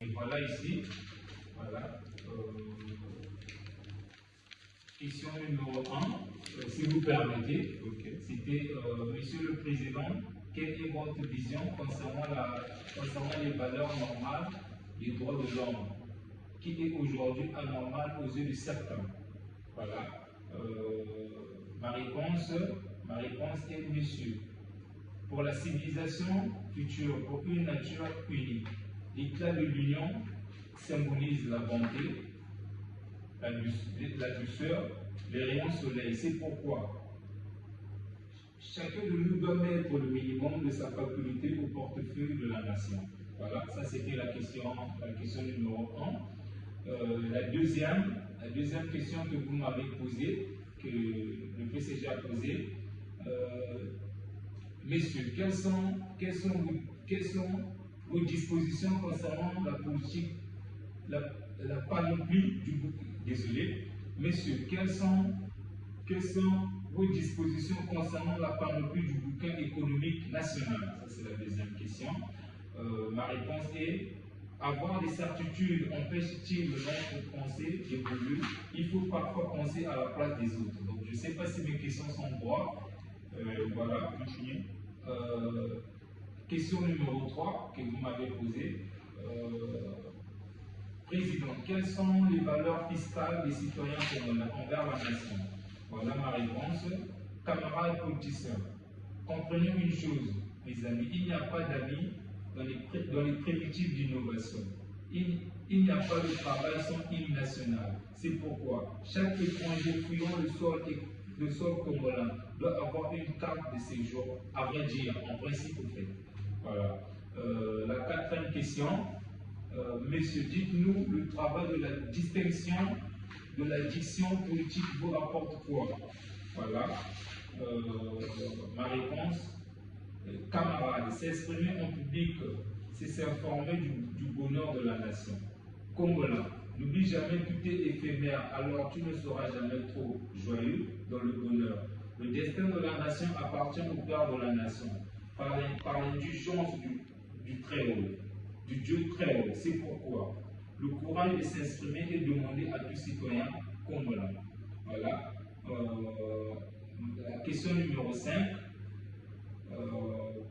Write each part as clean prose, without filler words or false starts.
Et voilà ici, voilà. Question numéro 1, si vous permettez, c'était Monsieur le Président, quelle est votre vision concernant les valeurs normales des droits de l'homme, qui est aujourd'hui anormal aux yeux de certains? Voilà. Ma réponse est Monsieur. Pour la civilisation future, pour une nature unique, l'éclat de l'union symbolise la bonté, la douceur, les rayons soleil. C'est pourquoi chacun de nous doit mettre le minimum de sa faculté au portefeuille de la nation. Voilà, ça c'était la question numéro 1. La deuxième question que vous m'avez posée, que le PCG a posée, messieurs, quelles sont vos dispositions concernant la politique, la panoplie du bouquin? Désolé, messieurs, quelles sont vos dispositions concernant la panoplie du bouquin économique national? Ça, c'est la deuxième question. Ma réponse est: avoir des certitudes empêche-t-il notre pensée d'évoluer? Il faut parfois penser à la place des autres. Donc, je ne sais pas si mes questions sont droites. Voilà, continuez. Question numéro 3 que vous m'avez posée. Président, quelles sont les valeurs fiscales des citoyens congolais envers la nation? Voilà ma réponse. Camarades politiciens, comprenez une chose, mes amis, il n'y a pas d'amis dans les primitives d'innovation. Il n'y a pas de travail sans hymne national. C'est pourquoi chaque étranger fouillant le sol congolais doit avoir une carte de séjour, à vrai dire, en principe au fait. Voilà. La quatrième question. Messieurs, dites-nous, le travail de la distinction de la diction politique vous apporte quoi? Voilà. Ma réponse, camarades, s'exprimer en public, c'est s'informer du bonheur de la nation. Congolais, n'oublie jamais que tout est éphémère, alors tu ne seras jamais trop joyeux dans le bonheur. Le destin de la nation appartient au Père de la nation, par l'indulgence du Très-Haut. Du Dieu très haut. C'est pourquoi le courage de s'exprimer est demandé à tout citoyen congolais. Voilà. La question numéro 5.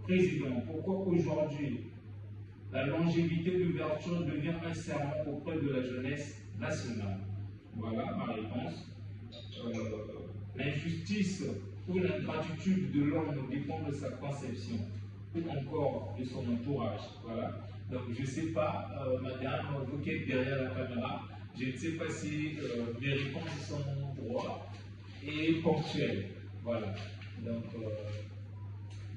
Président, pourquoi aujourd'hui la longévité de l'ouverture devient un serment auprès de la jeunesse nationale? Voilà ma réponse. L'injustice ou l'ingratitude de l'homme dépend de sa conception ou encore de son entourage. Voilà. Donc, je ne sais pas, madame, vous qui êtes derrière la caméra, je ne sais pas si mes réponses sont droites et ponctuelles. Voilà. Donc,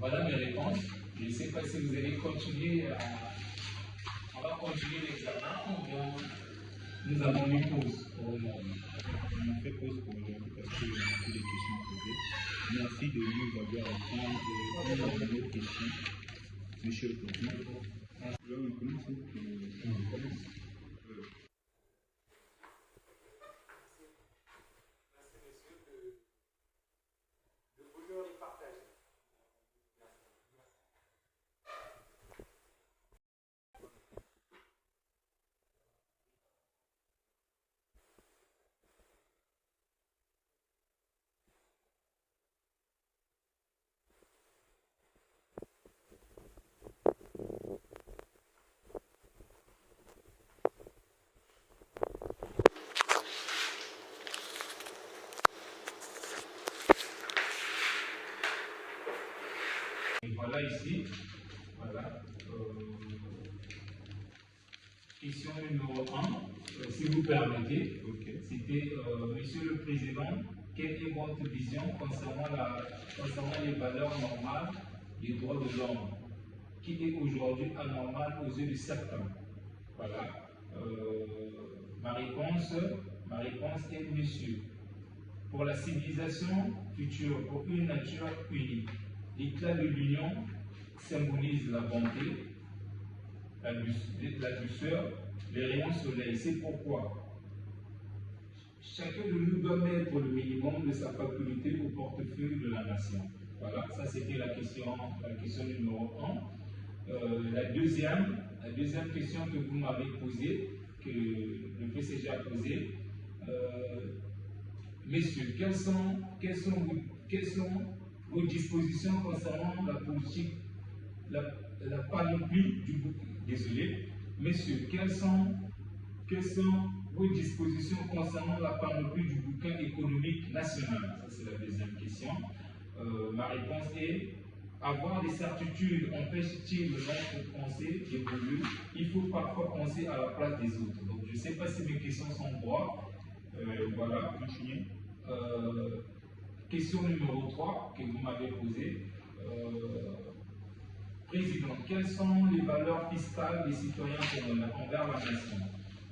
voilà mes réponses. Je ne sais pas si vous allez continuer on va continuer l'examen ou bien nous avons une pause pour aujourd'hui. On a fait pause pour aujourd'hui parce qu'il y a beaucoup de questions posées. Merci de nous avoir répondu à nos questions, monsieur le président. Là, on commence. Et voilà ici, voilà. Question numéro 1, si vous permettez, c'était Monsieur le Président, quelle est votre vision concernant les valeurs normales des droits de l'homme, qui est aujourd'hui anormal aux yeux de certains? Voilà. Ma réponse est Monsieur. Pour la civilisation future, pour une nature unique, l'éclat de l'union symbolise la bonté, la douceur, les rayons soleil. C'est pourquoi chacun de nous doit mettre le minimum de sa faculté au portefeuille de la nation. Voilà, ça c'était la question numéro 1. La deuxième La deuxième question que vous m'avez posée, que le PCG a posée, messieurs, quelles sont vos dispositions concernant la politique, la panoplie du bouquin? Désolé, messieurs, quelles sont vos dispositions concernant la panoplie du bouquin économique national? Ça, c'est la deuxième question. Ma réponse est: avoir des certitudes empêche-t-il notre pensée d'évoluer? Il faut parfois penser à la place des autres. Donc, je ne sais pas si mes questions sont droites. Voilà, continuez. Question numéro 3 que vous m'avez posée. Président, quelles sont les valeurs fiscales des citoyens congolais envers la nation?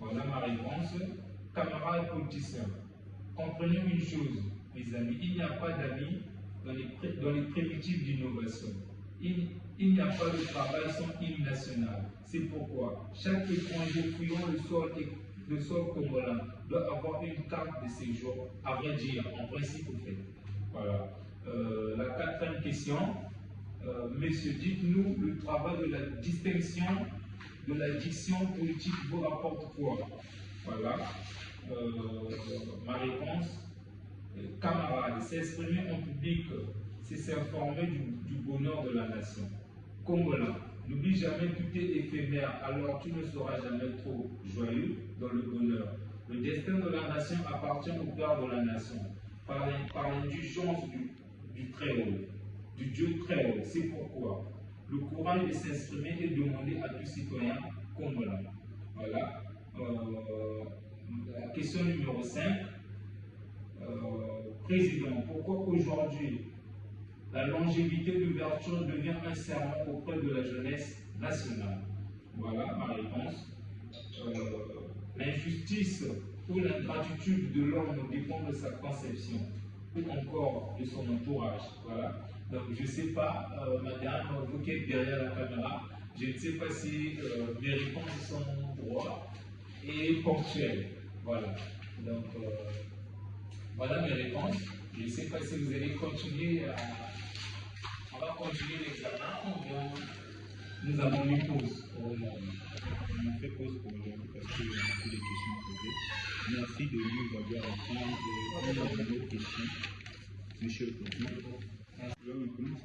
Voilà ma réponse. Camarades politiciens, comprenez une chose, mes amis, il n'y a pas d'amis dans les primitives d'innovation. Il n'y a pas de travail sans hymne national. C'est pourquoi chaque étranger fouillant le sol congolais doit avoir une carte de séjour, à vrai dire, en principe au fait. Voilà. La quatrième question. Messieurs, dites-nous, le travail de la distinction de la diction politique vous rapporte quoi? Voilà. Ma réponse. Camarades, s'exprimer en public, c'est s'informer du bonheur de la nation. Congolais, n'oublie jamais que tout est éphémère, alors tu ne seras jamais trop joyeux dans le bonheur. Le destin de la nation appartient au Père de la nation, par l'indulgence du Très-Haut, du Dieu Très-Haut. C'est pourquoi le courage de s'exprimer est demandé à tout citoyen congolais. Voilà. La question numéro 5. Président, pourquoi aujourd'hui la longévité d'ouverture devient un serment auprès de la jeunesse nationale? Voilà ma réponse. L'injustice ou l'ingratitude de l'homme dépend de sa conception ou encore de son entourage. Voilà. Donc je ne sais pas, madame, vous qui êtes derrière la caméra, je ne sais pas si mes réponses sont droites et ponctuelles. Voilà. Donc, voilà mes réponses. Je ne sais pas si vous allez continuer on va continuer l'examen ou bien nous avons une pause pour aujourd'hui. On a fait pause pour aujourd'hui parce qu'il y a beaucoup de questions posées. Merci de nous avoir répondu à nos questions, Monsieur le Président. Alors, on commence.